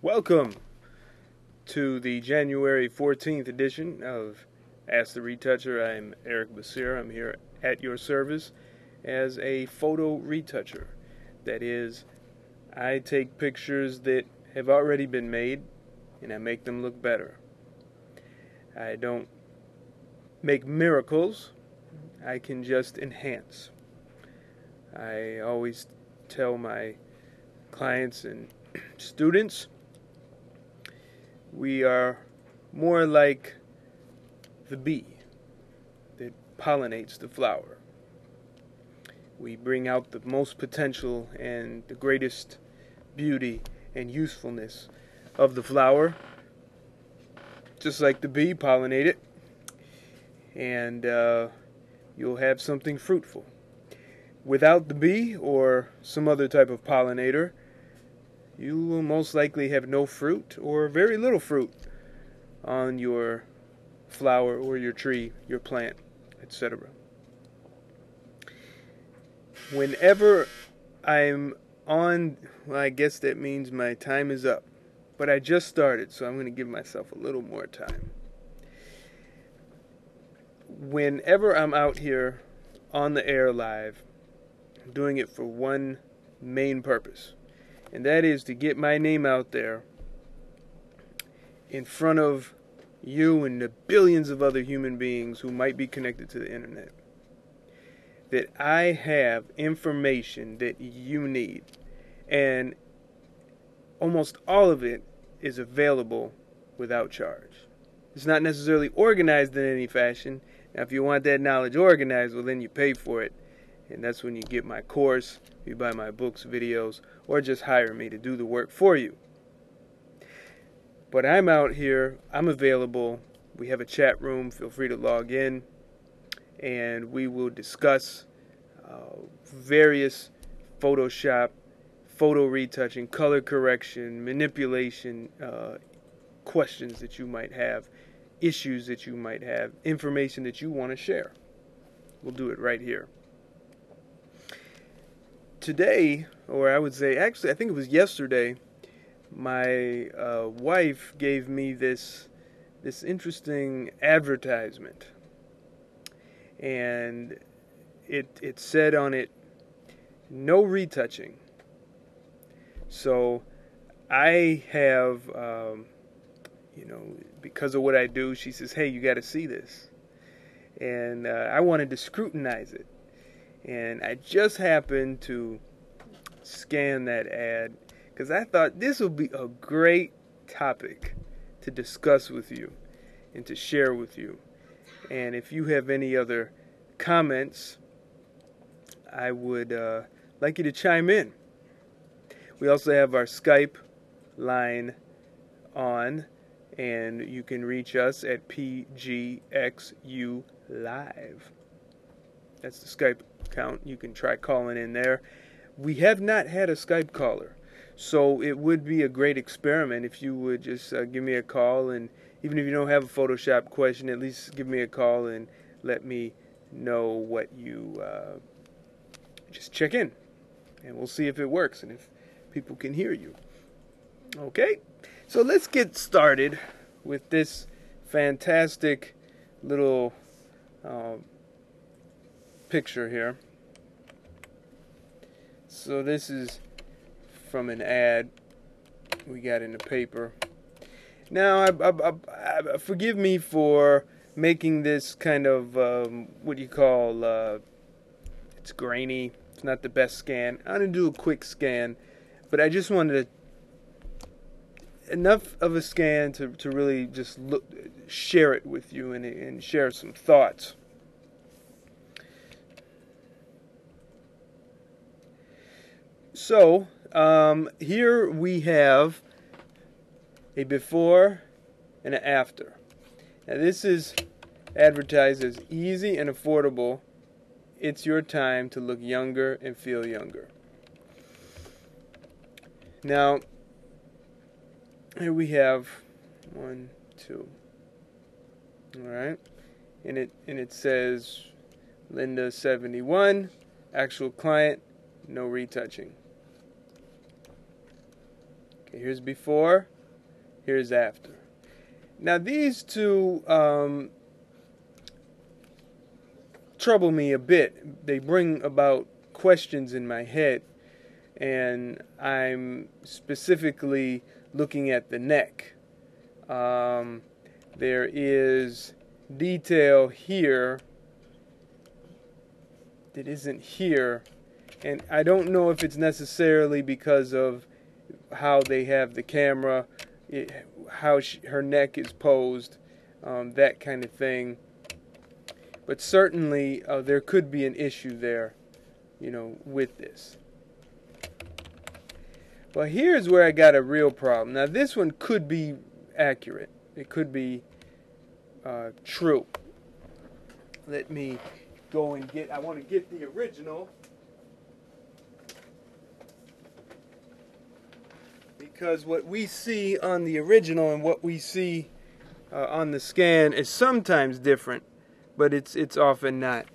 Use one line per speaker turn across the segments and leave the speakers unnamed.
Welcome to the January 14th edition of Ask the Retoucher. I'm Eric Basir. I'm here at your service as a photo retoucher. That is, I take pictures that have already been made and I make them look better. I don't make miracles. I can just enhance. I always tell my clients and students, we are more like the bee that pollinates the flower. We bring out the most potential and the greatest beauty and usefulness of the flower, just like the bee pollinate it, and you'll have something fruitful. Without the bee or some other type of pollinator, you will most likely have no fruit or very little fruit on your flower or your tree, your plant, etc. Whenever I'm on, well, I guess that means my time is up. But I just started, so I'm going to give myself a little more time. Whenever I'm out here on the air live, I'm doing it for one main purpose. And that is to get my name out there in front of you and the billions of other human beings who might be connected to the internet. That I have information that you need. And almost all of it is available without charge. It's not necessarily organized in any fashion. Now, if you want that knowledge organized, well, then you pay for it. And that's when you get my course, you buy my books, videos, or just hire me to do the work for you. But I'm out here, I'm available. We have a chat room, feel free to log in. And we will discuss various Photoshop, photo retouching, color correction, manipulation, questions that you might have, issues that you might have, information that you want to share. We'll do it right here. Today, or I would say, actually, I think it was yesterday, my wife gave me this interesting advertisement. And it said on it, no retouching. So I have, because of what I do, she says, hey, you got to see this. And I wanted to scrutinize it. And I just happened to scan that ad because I thought this would be a great topic to discuss with you and to share with you. And if you have any other comments, I would like you to chime in. We also have our Skype line on, and you can reach us at PGXU Live. That's the Skype account. You can try calling in there. We have not had a Skype caller, so it would be a great experiment if you would just give me a call, and even if you don't have a Photoshop question, at least give me a call and let me know what you, just check in, and we'll see if it works and if people can hear you. Okay, so let's get started with this fantastic little picture here. So this is from an ad we got in the paper. Now, forgive me for making this kind of what you call it's grainy. It's not the best scan. I'm gonna do a quick scan, but I just wanted enough of a scan to really just share it with you and share some thoughts. So, here we have a before and an after. Now, this is advertised as easy and affordable. It's your time to look younger and feel younger. Now, here we have 1, 2. All right, and it says Linda 71, actual client, no retouching. Here's before, here's after. Now these two trouble me a bit. They bring about questions in my head, and I'm specifically looking at the neck. There is detail here that isn't here, and I don't know if it's necessarily because of how they have the camera, how her neck is posed, that kind of thing. But certainly there could be an issue there, you know, with this. Well, here's where I got a real problem. Now this one could be accurate. It could be true. Let me go and I want to get the original, because what we see on the original and what we see on the scan is sometimes different, but it's often not.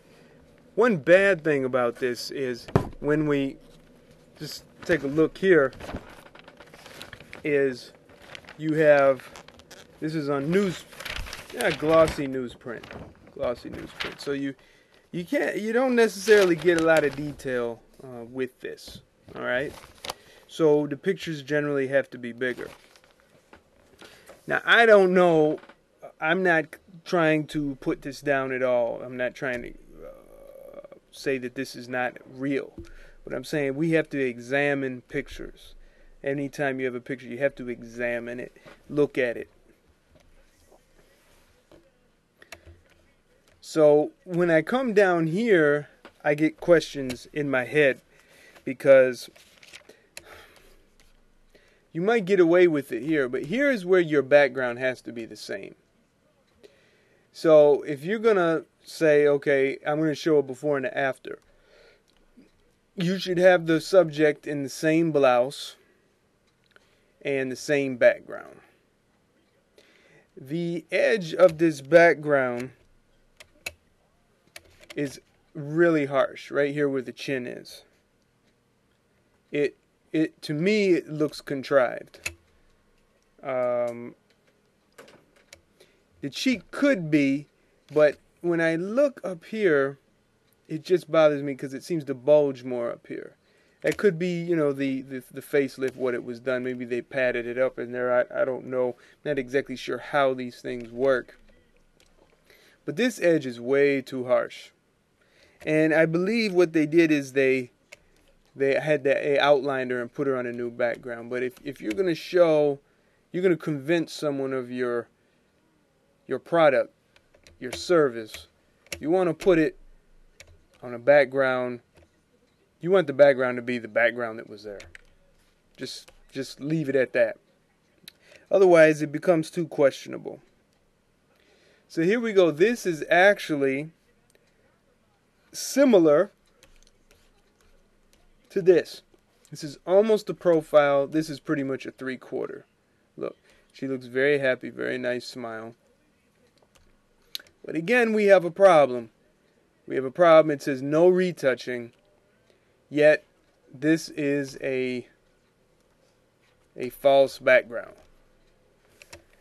One bad thing about this is when we just take a look here, is you have, this is on glossy newsprint. Glossy newsprint. So you don't necessarily get a lot of detail with this. All right. So the pictures generally have to be bigger. Now I don't know. I'm not trying to put this down at all. I'm not trying to say that this is not real. But I'm saying we have to examine pictures. Anytime you have a picture, you have to examine it, look at it. So when I come down here, I get questions in my head, because you might get away with it here, but here is where your background has to be the same. So if you're going to say, okay, I'm going to show a before and an after, you should have the subject in the same blouse and the same background. The edge of this background is really harsh, right here where the chin is. It to me, it looks contrived. The cheek could be, but when I look up here, it just bothers me because it seems to bulge more up here. It could be, you know, the facelift, what it was done. Maybe they padded it up in there. I don't know. I'm not exactly sure how these things work. But this edge is way too harsh. And I believe what they did is they had that outlined her and put her on a new background. But if you're going to show, you're going to convince someone of your product, your service, you want to put it on a background. You want the background to be the background that was there. Just leave it at that. Otherwise, it becomes too questionable. So here we go. This is actually similar to this. This is almost a profile. This is pretty much a 3/4. Look, she looks very happy, very nice smile. But again, we have a problem. We have a problem. It says no retouching. Yet, this is a false background.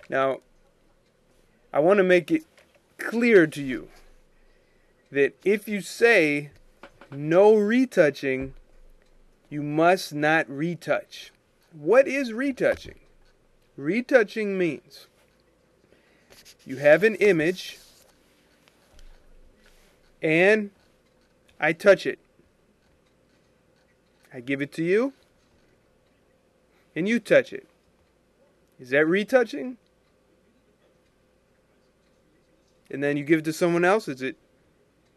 Now, I want to make it clear to you that if you say no retouching, you must not retouch. What is retouching? Retouching means you have an image and I touch it. I give it to you, and you touch it. Is that retouching? And then you give it to someone else. Is it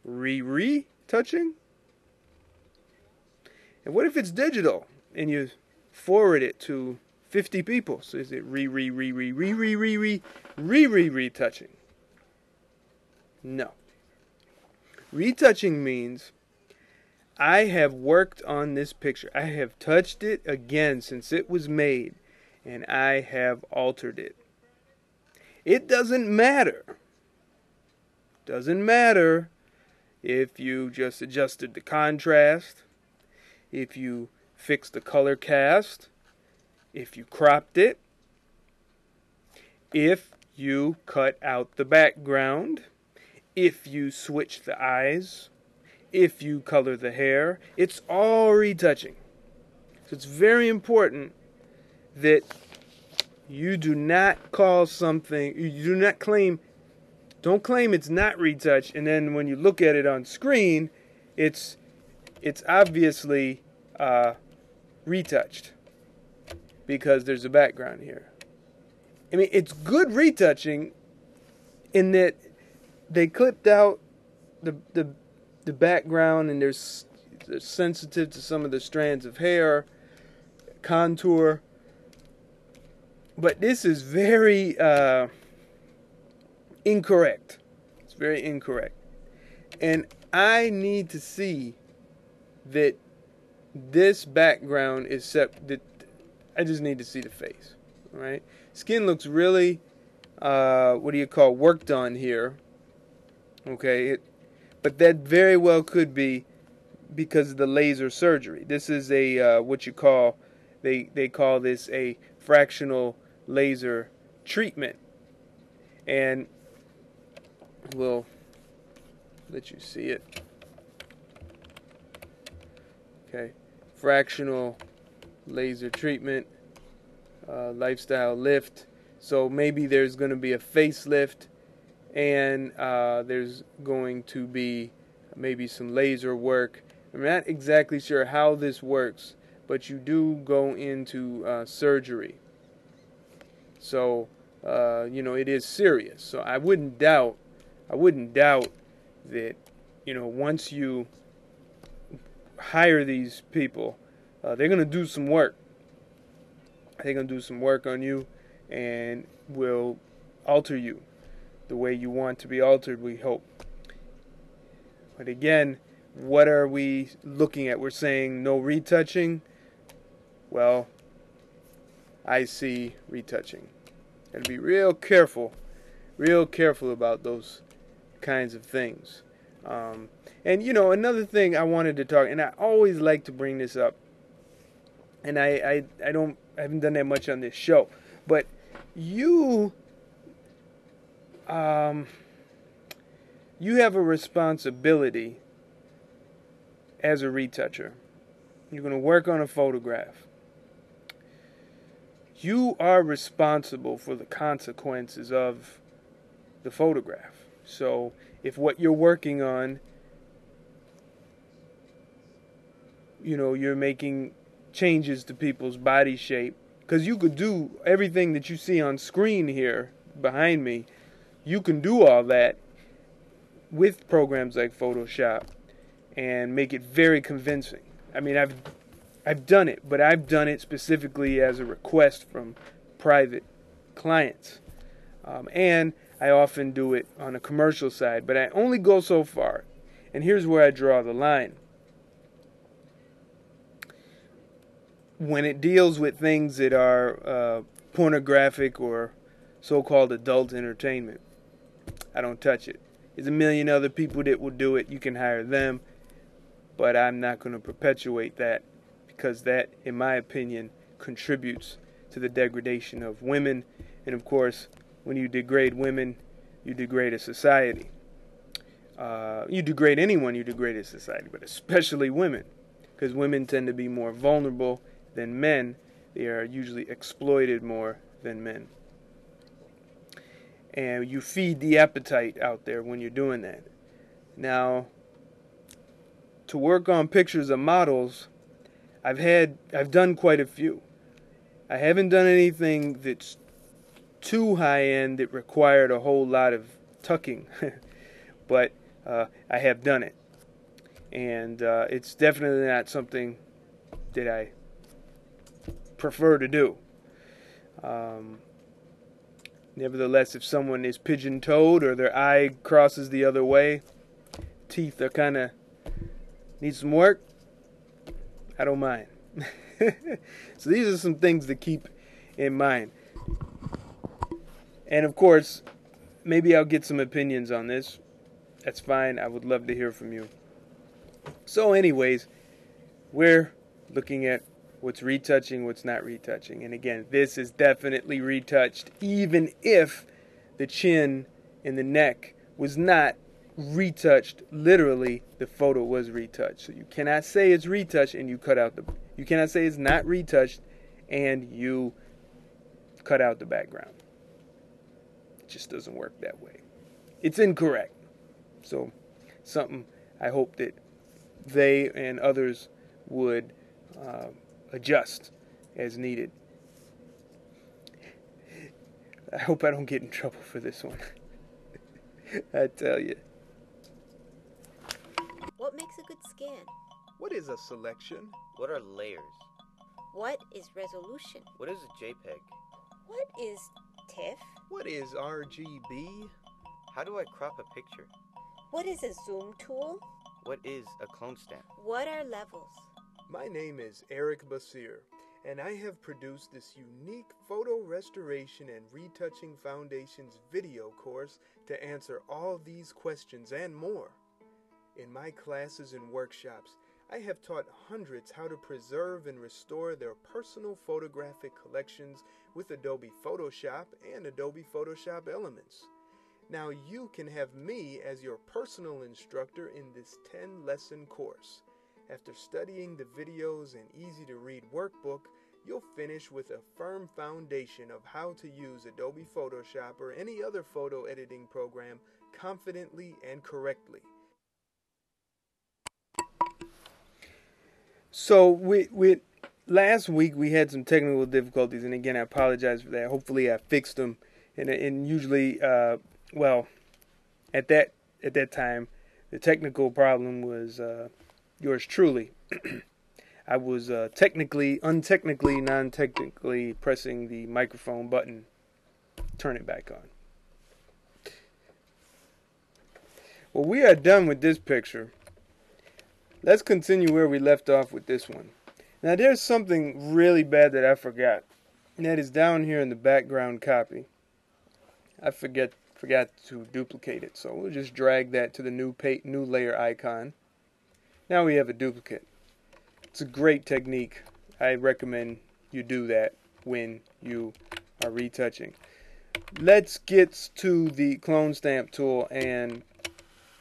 retouching? And what if it's digital and you forward it to 50 people? So is it retouching? No. Retouching means I have worked on this picture. I have touched it again since it was made, and I have altered it. It doesn't matter. Doesn't matter if you just adjusted the contrast, if you fixed the color cast, if you cropped it, if you cut out the background, if you switch the eyes, if you color the hair. It's all retouching. So it's very important that you do not call something, you do not claim, don't claim it's not retouched, and then when you look at it on screen, it's obviously retouched because there's a background here. I mean, it's good retouching in that they clipped out the background, and they're sensitive to some of the strands of hair, contour. But this is very incorrect. It's very incorrect. And I need to see that this background is set. That I just need to see the face. All right. Skin looks really, worked on here. Okay. But that very well could be because of the laser surgery. This is a what you call, they call this a fractional laser treatment, and we'll let you see it. Okay, fractional laser treatment, lifestyle lift. So maybe there's going to be a facelift, and there's going to be maybe some laser work. I'm not exactly sure how this works, but you do go into surgery. So, it is serious. So I wouldn't doubt that, once you hire these people, they're going to do some work. They're going to do some work on you and will alter you the way you want to be altered, we hope. But again, what are we looking at? We're saying no retouching. Well, I see retouching. Gotta be real careful about those kinds of things. And another thing I wanted to talk, and I always like to bring this up, and I haven't done that much on this show, but you have a responsibility as a retoucher. You're going to work on a photograph. You are responsible for the consequences of the photograph. So if what you're working on, you're making changes to people's body shape, because you could do everything that you see on screen here behind me. You can do all that with programs like Photoshop and make it very convincing. I mean, I've done it, but I've done it specifically as a request from private clients. And I often do it on a commercial side, but I only go so far. And here's where I draw the line. When it deals with things that are pornographic or so-called adult entertainment, I don't touch it. There's a million other people that will do it. You can hire them, but I'm not going to perpetuate that, because that, in my opinion, contributes to the degradation of women. And of course, when you degrade women, you degrade a society. You degrade anyone, you degrade a society, but especially women, because women tend to be more vulnerable than men. They are usually exploited more than men. And you feed the appetite out there when you're doing that. Now, to work on pictures of models, I've done quite a few. I haven't done anything that's too high end that required a whole lot of tucking, but I have done it, and it's definitely not something that I prefer to do. Nevertheless, if someone is pigeon-toed or their eye crosses the other way, teeth are kind of need some work, I don't mind. So these are some things to keep in mind. And of course, maybe I'll get some opinions on this. That's fine. I would love to hear from you. So anyways, we're looking at what's retouching, what's not retouching. And again, this is definitely retouched, even if the chin and the neck was not retouched. Literally, the photo was retouched. So you cannot say it's retouched and you cut out the, you cannot say it's not retouched and you cut out the background. It just doesn't work that way. It's incorrect. So something I hope that they and others would adjust as needed. I hope I don't get in trouble for this one. I tell you.
What makes a good scan?
What is a selection?
What are layers?
What is resolution?
What is a JPEG?
What is TIFF?
What is RGB?
How do I crop a picture?
What is a zoom tool?
What is a clone stamp?
What are levels?
My name is Eric Basir, and I have produced this unique photo restoration and retouching foundations video course to answer all these questions and more. In my classes and workshops, I have taught hundreds how to preserve and restore their personal photographic collections with Adobe Photoshop and Adobe Photoshop Elements. Now you can have me as your personal instructor in this 10-lesson course. After studying the videos and easy-to-read workbook, you'll finish with a firm foundation of how to use Adobe Photoshop or any other photo editing program confidently and correctly. So last week we had some technical difficulties, and again I apologize for that. Hopefully I fixed them, and usually well, at that time the technical problem was yours truly. I was untechnically, non-technically pressing the microphone button. Turn it back on. Well, we are done with this picture. Let's continue where we left off with this one. Now, there's something really bad that I forgot, and that is down here in the background copy. I forgot to duplicate it, so we'll just drag that to the new layer icon. Now we have a duplicate. It's a great technique. I recommend you do that when you are retouching. Let's get to the clone stamp tool, and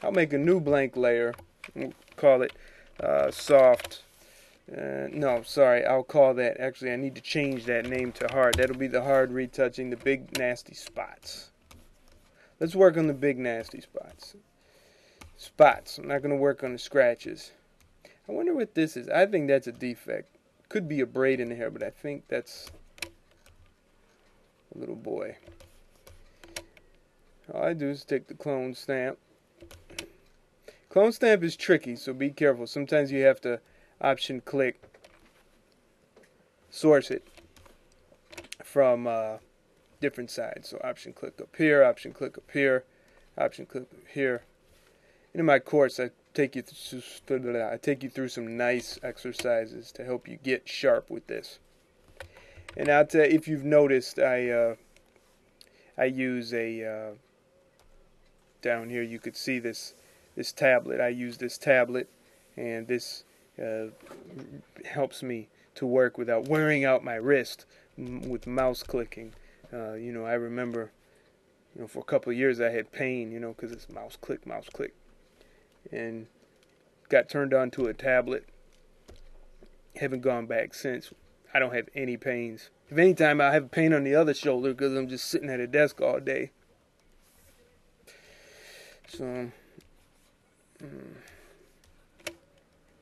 I'll make a new blank layer. We'll call it soft. No, sorry, I'll call that, actually I need to change that name to hard. That'll be the hard retouching, the big nasty spots. Let's work on the big nasty spots. I'm not going to work on the scratches. I wonder what this is. I think that's a defect. Could be a braid in the hair, but I think that's a little boy. All I do is take the clone stamp. Clone stamp is tricky, so be careful. Sometimes you have to option click, source it from different sides. So option click up here, option click up here, option click up here. And in my course, I take you through some nice exercises to help you get sharp with this. And I'll tell you, if you've noticed, I use a down here. You could see this tablet. I use this tablet, and this helps me to work without wearing out my wrist with mouse clicking. You know, I remember, you know, for a couple of years I had pain, you know, because it's mouse click, and got turned on to a tablet. Haven't gone back since. I don't have any pains. If any time I have pain on the other shoulder because I'm just sitting at a desk all day. So,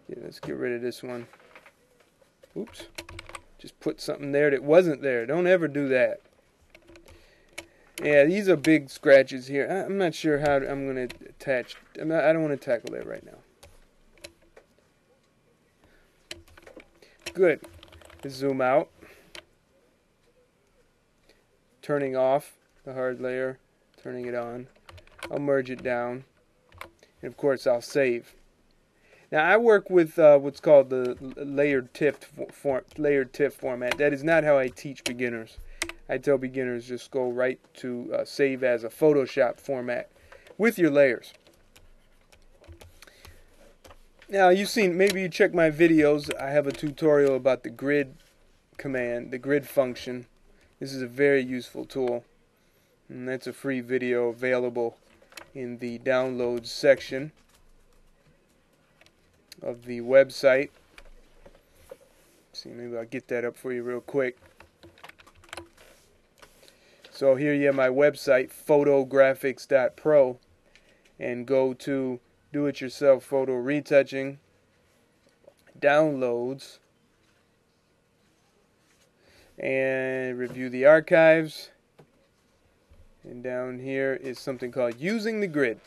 yeah, let's get rid of this one. Oops. Just put something there that wasn't there. Don't ever do that. Yeah, these are big scratches here. I'm not sure how I'm going to attach. I don't want to tackle that right now. Good. Let's zoom out. Turning off the hard layer. Turning it on. I'll merge it down. And of course, I'll save. Now, I work with what's called the layered TIFF format. That is not how I teach beginners. I tell beginners just go right to save as a Photoshop format with your layers. Now you've seen, maybe you check my videos, I have a tutorial about the grid command, the grid function. This is a very useful tool, and that's a free video available in the downloads section of the website. Let's see, maybe I'll get that up for you real quick. So here you have my website, photografix.pro, and go to do-it-yourself photo retouching, downloads, and review the archives. And down here is something called using the grid.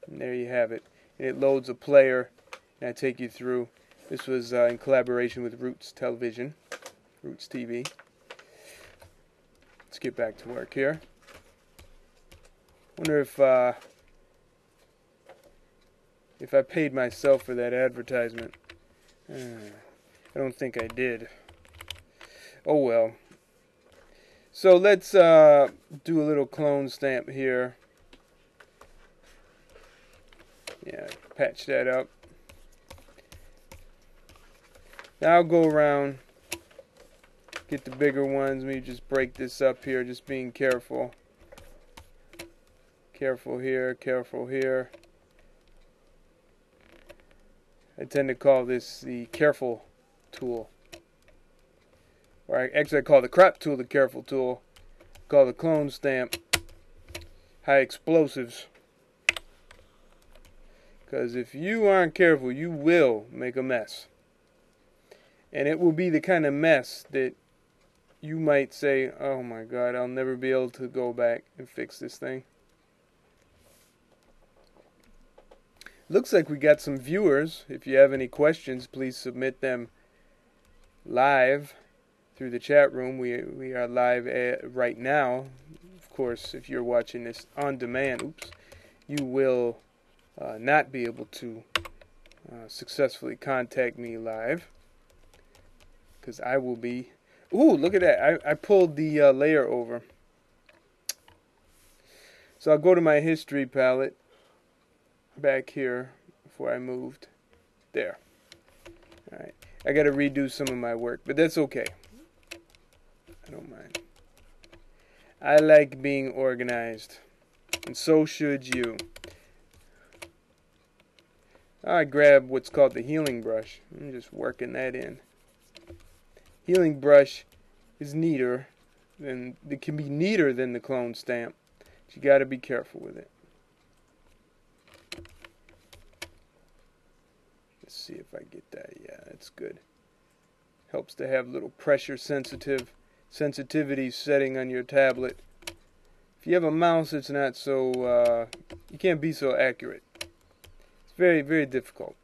And there you have it. And it loads a player, and I take you through. This was in collaboration with Roots Television, Roots TV. Let's get back to work here. Wonder if I paid myself for that advertisement. I don't think I did. Oh well. So let's do a little clone stamp here. Yeah, patch that up. Now I'll go around, get the bigger ones. Maybe just break this up here, just being careful. Careful here, careful here. I tend to call this the careful tool. Or actually I call the crop tool the careful tool. I call the clone stamp high explosives. Because if you aren't careful, you will make a mess. And it will be the kind of mess that you might say, oh my God, I'll never be able to go back and fix this thing. Looks like we got some viewers. If you have any questions, please submit them live through the chat room. We are live right now. Of course, if you're watching this on demand, you will not be able to successfully contact me live, because I will be... Ooh, look at that. I pulled the layer over. So I'll go to my history palette back here before I moved. There. Alright. I got to redo some of my work, but that's okay. I don't mind. I like being organized, and so should you. I grab what's called the healing brush. I'm just working that in. Healing brush is neater than, it can be neater than the clone stamp, but you got to be careful with it. Let's see if I get that. Yeah, that's good. Helps to have little pressure sensitivity setting on your tablet. If you have a mouse, it's not so, you can't be so accurate. It's very, very difficult.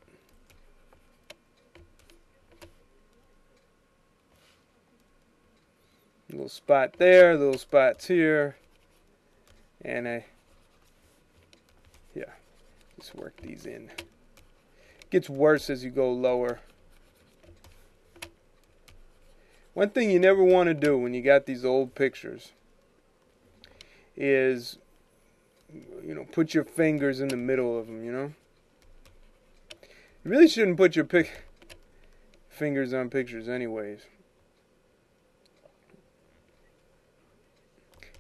A little spot there, little spots here. And just work these in. Gets worse as you go lower. One thing you never want to do when you got these old pictures is, put your fingers in the middle of them, You really shouldn't put your fingers on pictures anyways.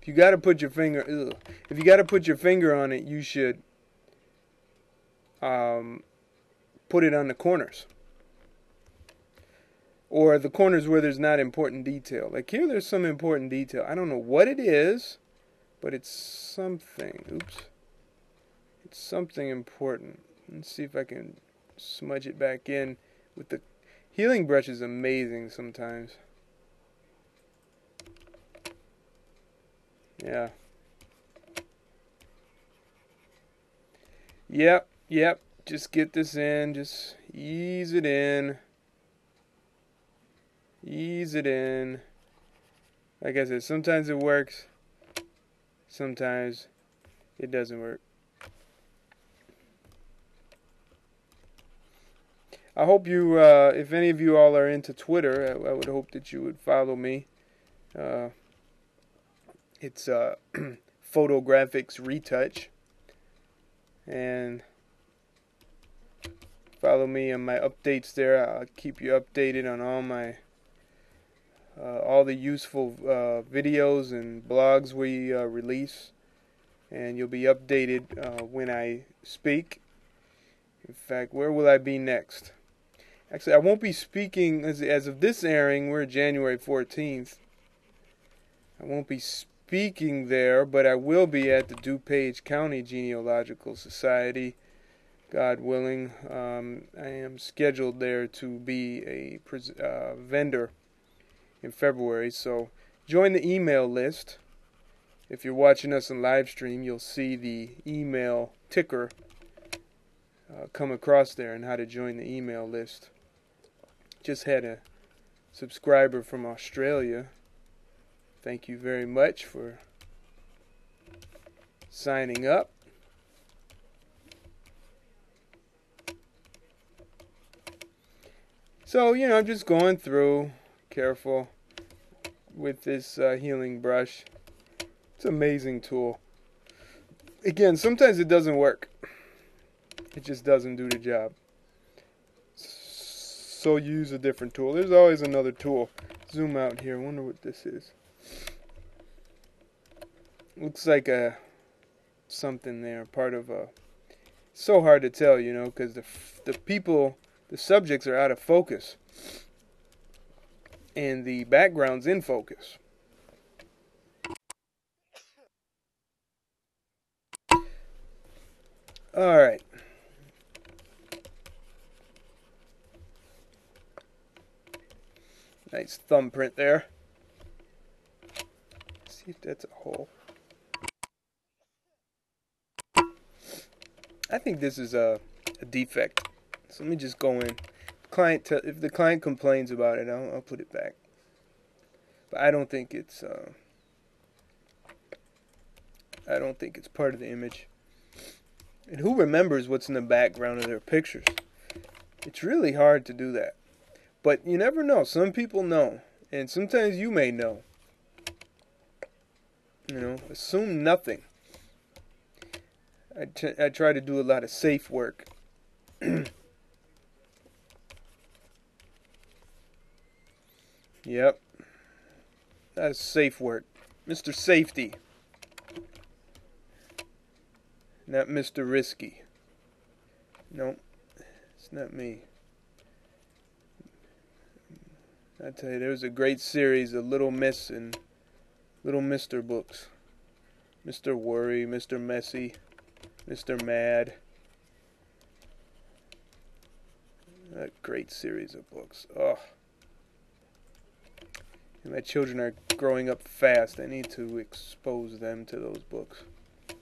If you got to put your finger, if you got to put your finger on it, you should put it on the corners, or the corners where there's not important detail. Like here, there's some important detail. I don't know what it is, but it's something. Oops, it's something important. Let's see if I can smudge it back in with the healing brush. Is amazing sometimes. Yeah. Yep. Just get this in. Just ease it in. Ease it in. Like I said, sometimes it works. Sometimes it doesn't work. I hope you, if any of you all are into Twitter, I would hope that you would follow me. It's Photografix Retouch. And Follow me on my updates there. I'll keep you updated on all the useful videos and blogs we release, and you'll be updated when I speak. In fact, where will I be next? Actually, I won't be speaking as of this airing. We're January 14th. I won't be speaking there, but I will be at the DuPage County Genealogical Society, God willing. I am scheduled there to be a vendor in February, so join the email list. If you're watching us on live stream, you'll see the email ticker come across there and how to join the email list. Just had a subscriber from Australia. Thank you very much for signing up. So, I'm just going through, careful with this healing brush. It's an amazing tool. Again, sometimes it doesn't work. It just doesn't do the job. So use a different tool. There's always another tool. Zoom out here. I wonder what this is. Looks like something there, part of a. So hard to tell, because the subjects are out of focus, and the background's in focus. All right. Nice thumbprint there. Let's see if that's a hole. I think this is a defect. So let me just go in. If the client complains about it, I'll put it back. But I don't think it's part of the image. And who remembers what's in the background of their pictures? It's really hard to do that. But you never know. Some people know. And sometimes you may know. Assume nothing. I try to do a lot of safe work. Yep. That's safe work. Mr. Safety. Not Mr. Risky. Nope. It's not me. I tell you, there was a great series of Little Miss and Little Mr. books. Mr. Worry, Mr. Messy, Mr. Mad. A great series of books. Oh. And my children are growing up fast. I need to expose them to those books.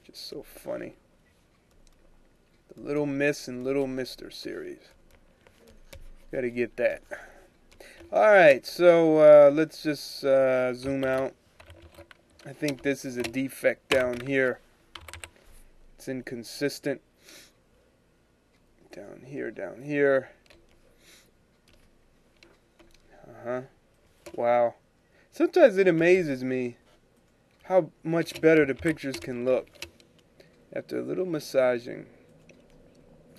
Just so funny. The Little Miss and Little Mr. series. Gotta get that. Alright, so let's just zoom out. I think this is a defect down here. It's inconsistent. Down here, down here. Wow. Sometimes it amazes me how much better the pictures can look after a little massaging.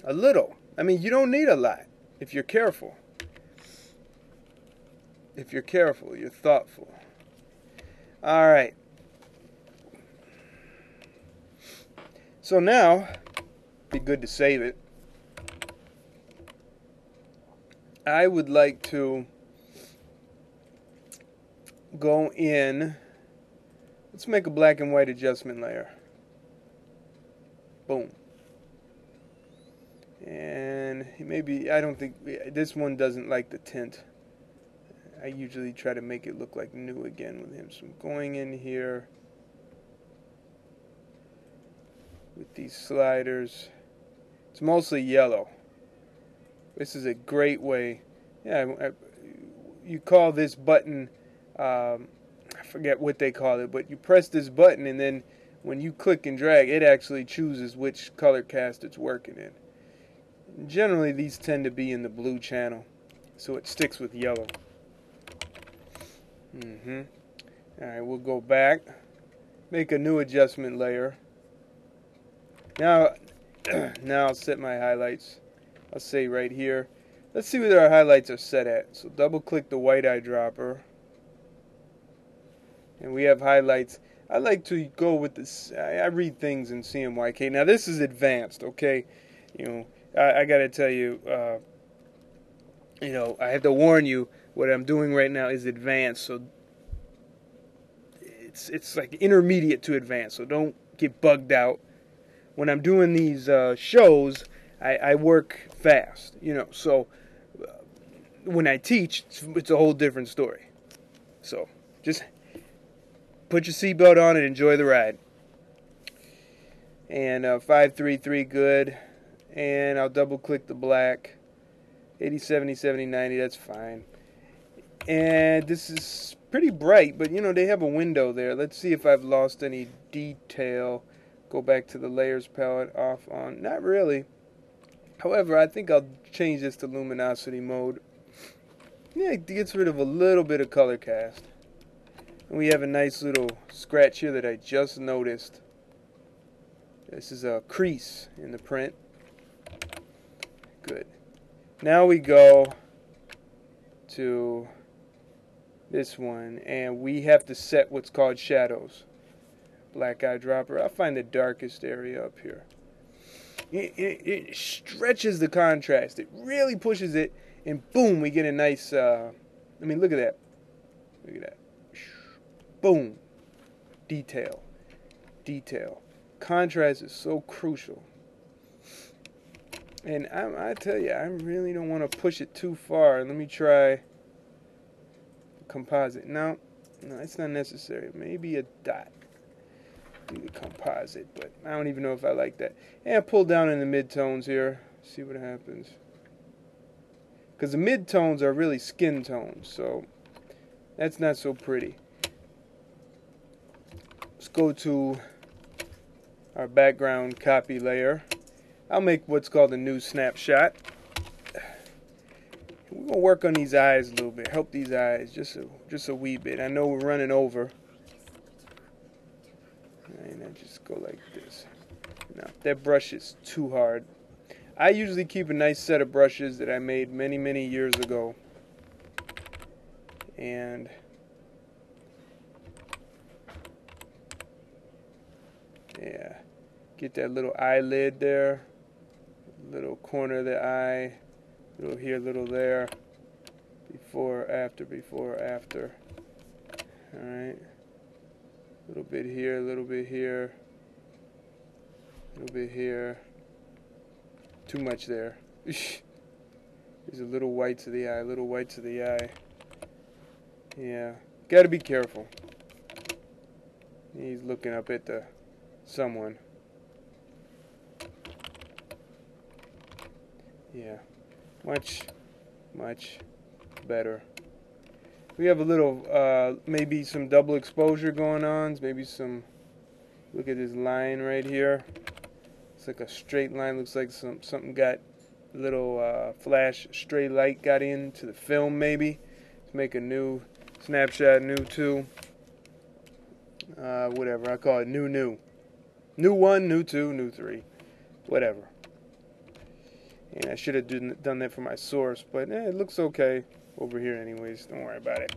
A little. I mean, you don't need a lot if you're careful. If you're careful, you're thoughtful. Alright. So now, be good to save it. I would like to go in. Let's make a black and white adjustment layer. Boom. And maybe, I don't think, this one doesn't like the tint. I usually try to make it look like new again with him. So I'm going in here with these sliders. It's mostly yellow. This is a great way. Yeah, you call this button, I forget what they call it, but you press this button and then when you click and drag, it actually chooses which color cast it's working in. Generally, these tend to be in the blue channel, so it sticks with yellow. Alright, we'll go back, make a new adjustment layer. Now I'll set my highlights. I'll say right here. Let's see where our highlights are set at. So double click the white eyedropper. And we have highlights. I like to go with this. I read things in CMYK. Now this is advanced, okay? You know, I got to tell you, you know, I have to warn you. What I'm doing right now is advanced, so it's like intermediate to advanced. So don't get bugged out. When I'm doing these shows, I work fast, you know. So when I teach, it's a whole different story. So just put your seatbelt on and enjoy the ride. And 533 good. And I'll double click the black. 80, 70, 70, 90, that's fine. And this is pretty bright, but you know, they have a window there. Let's see if I've lost any detail. Go back to the layers palette, off, on. Not really. However, I think I'll change this to luminosity mode. Yeah, it gets rid of a little bit of color cast. And we have a nice little scratch here that I just noticed. This is a crease in the print. Good. Now we go to this one, and we have to set what's called shadows. Black eyedropper. I'll find the darkest area up here. It stretches the contrast. It really pushes it, and boom, we get a nice, I mean, look at that. Look at that. Boom. Detail. Detail. Contrast is so crucial. And I tell you, I really don't want to push it too far. Let me try composite. No, it's not necessary. Maybe a dot. Do the composite, but I don't even know if I like that. And pull down in the midtones here. See what happens. Because the midtones are really skin tones, so that's not so pretty. Let's go to our background copy layer. I'll make what's called a new snapshot. We're going to work on these eyes a little bit. Help these eyes just a wee bit. I know we're running over. And I just go like this. Now, that brush is too hard. I usually keep a nice set of brushes that I made many, many years ago. And yeah, get that little eyelid there. Little corner of the eye, little here, little there, before, after, alright, little bit here, a little bit here, a little bit here, too much there. There's a little whites of the eye, little whites of the eye. Yeah, gotta be careful. He's looking up at someone. Yeah, much better. We have a little, maybe some double exposure going on. Maybe some, look at this line right here. It's like a straight line. Looks like something got a little flash, stray light got into the film maybe. Let's make a new snapshot, new 2. Whatever, I call it new. New 1, new 2, new 3. Whatever. And I should have done that for my source, but it looks okay over here anyways. Don't worry about it.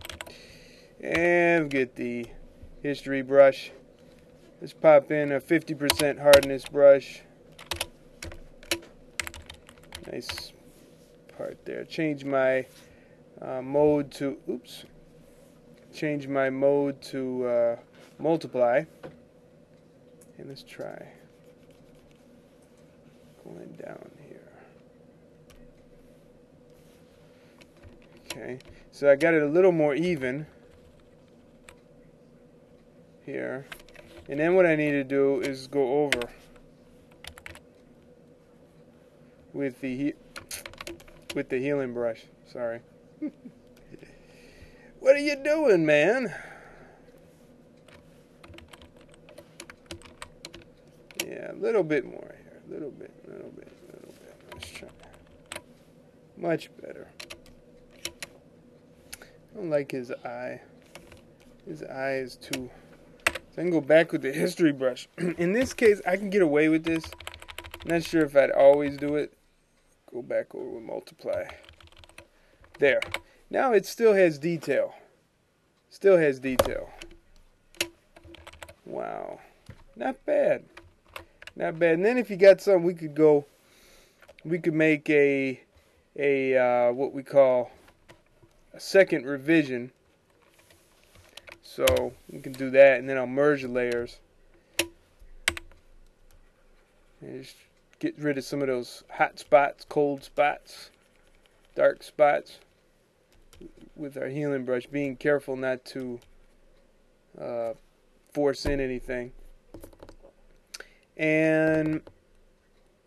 And get the history brush. Let's pop in a 50% hardness brush. Nice part there. Change my mode to, change my mode to multiply. And let's try going down here. Okay, so I got it a little more even here, and then what I need to do is go over with the healing brush. Sorry. What are you doing, man? Yeah, a little bit more here. A little bit. Let's try. Much better. I don't like his eye. His eye is too... So I can go back with the history brush. In this case, I can get away with this. Not sure if I'd always do it. go back over with multiply. There. Now it still has detail. Still has detail. Wow. Not bad. Not bad. And then if you got something, we could make a what we call a second revision. So we can do that, and then I'll merge the layers. And just get rid of some of those hot spots, cold spots, dark spots with our healing brush, being careful not to force in anything. And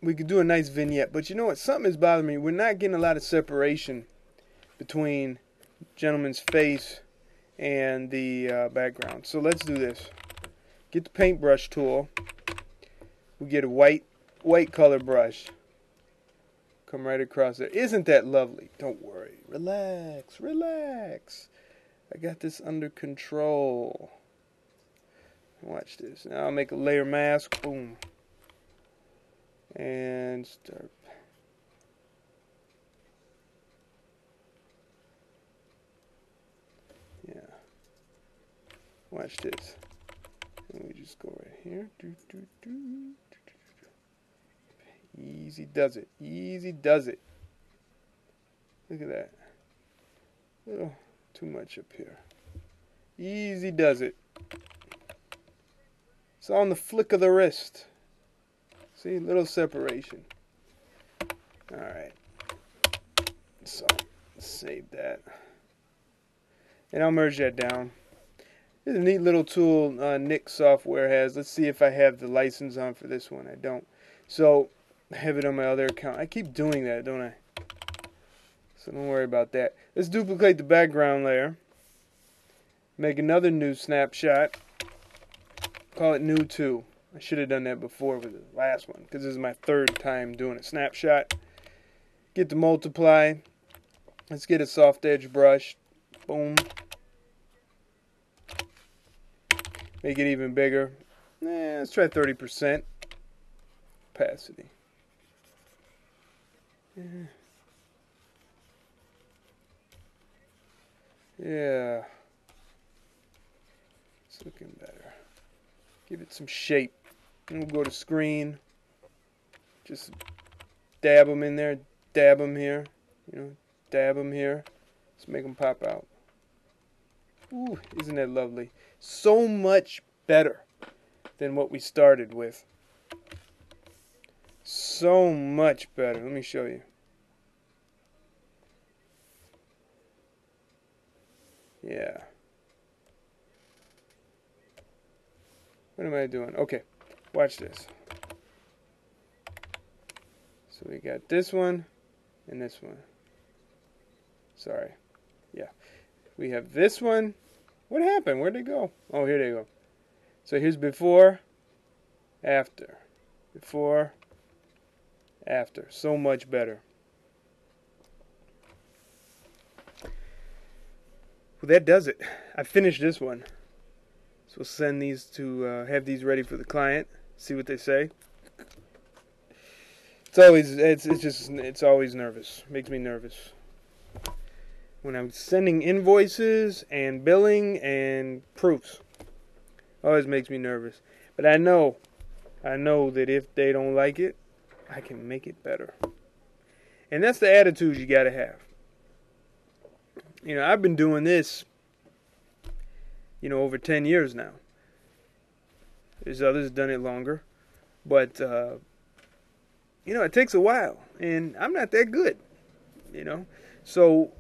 we could do a nice vignette, but you know what? Something is bothering me. We're not getting a lot of separation between gentleman's face and the background. So let's do this. Get the paintbrush tool. We get a white color brush. Come right across there. Isn't that lovely? Don't worry. Relax, relax. I got this under control. Watch this. Now I'll make a layer mask. Boom. And start. Yeah. Watch this. And we just go right here. Easy does it. Easy does it. Look at that. A little too much up here. Easy does it. It's on the flick of the wrist. See, little separation. Alright. So, save that. And I'll merge that down. There's a neat little tool Nick Software has. Let's see if I have the license on for this one. I don't. So, I have it on my other account. I keep doing that, don't I? So don't worry about that. Let's duplicate the background layer. Make another new snapshot. Call it new 2. I should have done that before with the last one, because this is my third time doing a snapshot. Get the multiply. Let's get a soft edge brush. Boom. Make it even bigger. Let's try 30% opacity. Yeah. It's looking better. Give it some shape. And we'll go to screen. Just dab them in there. Dab them here. You know, dab them here. Let's make them pop out. Ooh, isn't that lovely? So much better than what we started with. So much better. Let me show you. Yeah. What am I doing? Okay, watch this. So we got this one and this one. Sorry. Yeah. We have this one. What happened? Where'd they go? Oh, here they go. So here's before, after. Before, after. So much better. Well, that does it. I finished this one. So we'll send these to, have these ready for the client. See what they say. It's always nervous. Makes me nervous. When I'm sending invoices and billing and proofs. Always makes me nervous. But I know that if they don't like it, I can make it better. And that's the attitude you gotta have. You know, I've been doing this, you know, over 10 years now. There's others done it longer. But, you know, it takes a while. And I'm not that good, you know. So,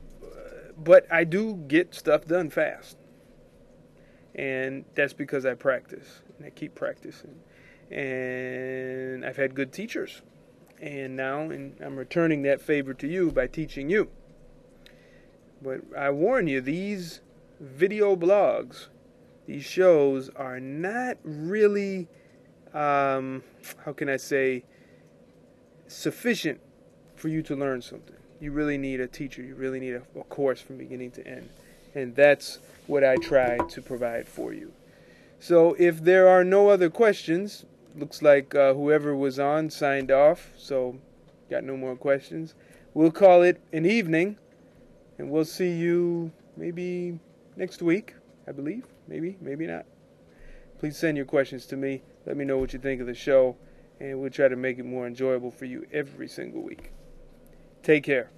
but I do get stuff done fast. And that's because I practice. And I keep practicing. And I've had good teachers. And now I'm returning that favor to you by teaching you. But I warn you, these video blogs, these shows are not really, how can I say, sufficient for you to learn something. You really need a teacher. You really need a course from beginning to end. And that's what I try to provide for you. So if there are no other questions, looks like whoever was on signed off. So got no more questions, we'll call it an evening, and we'll see you maybe next week, I believe. Maybe not. Please send your questions to me. Let me know what you think of the show, and we'll try to make it more enjoyable for you every single week. Take care.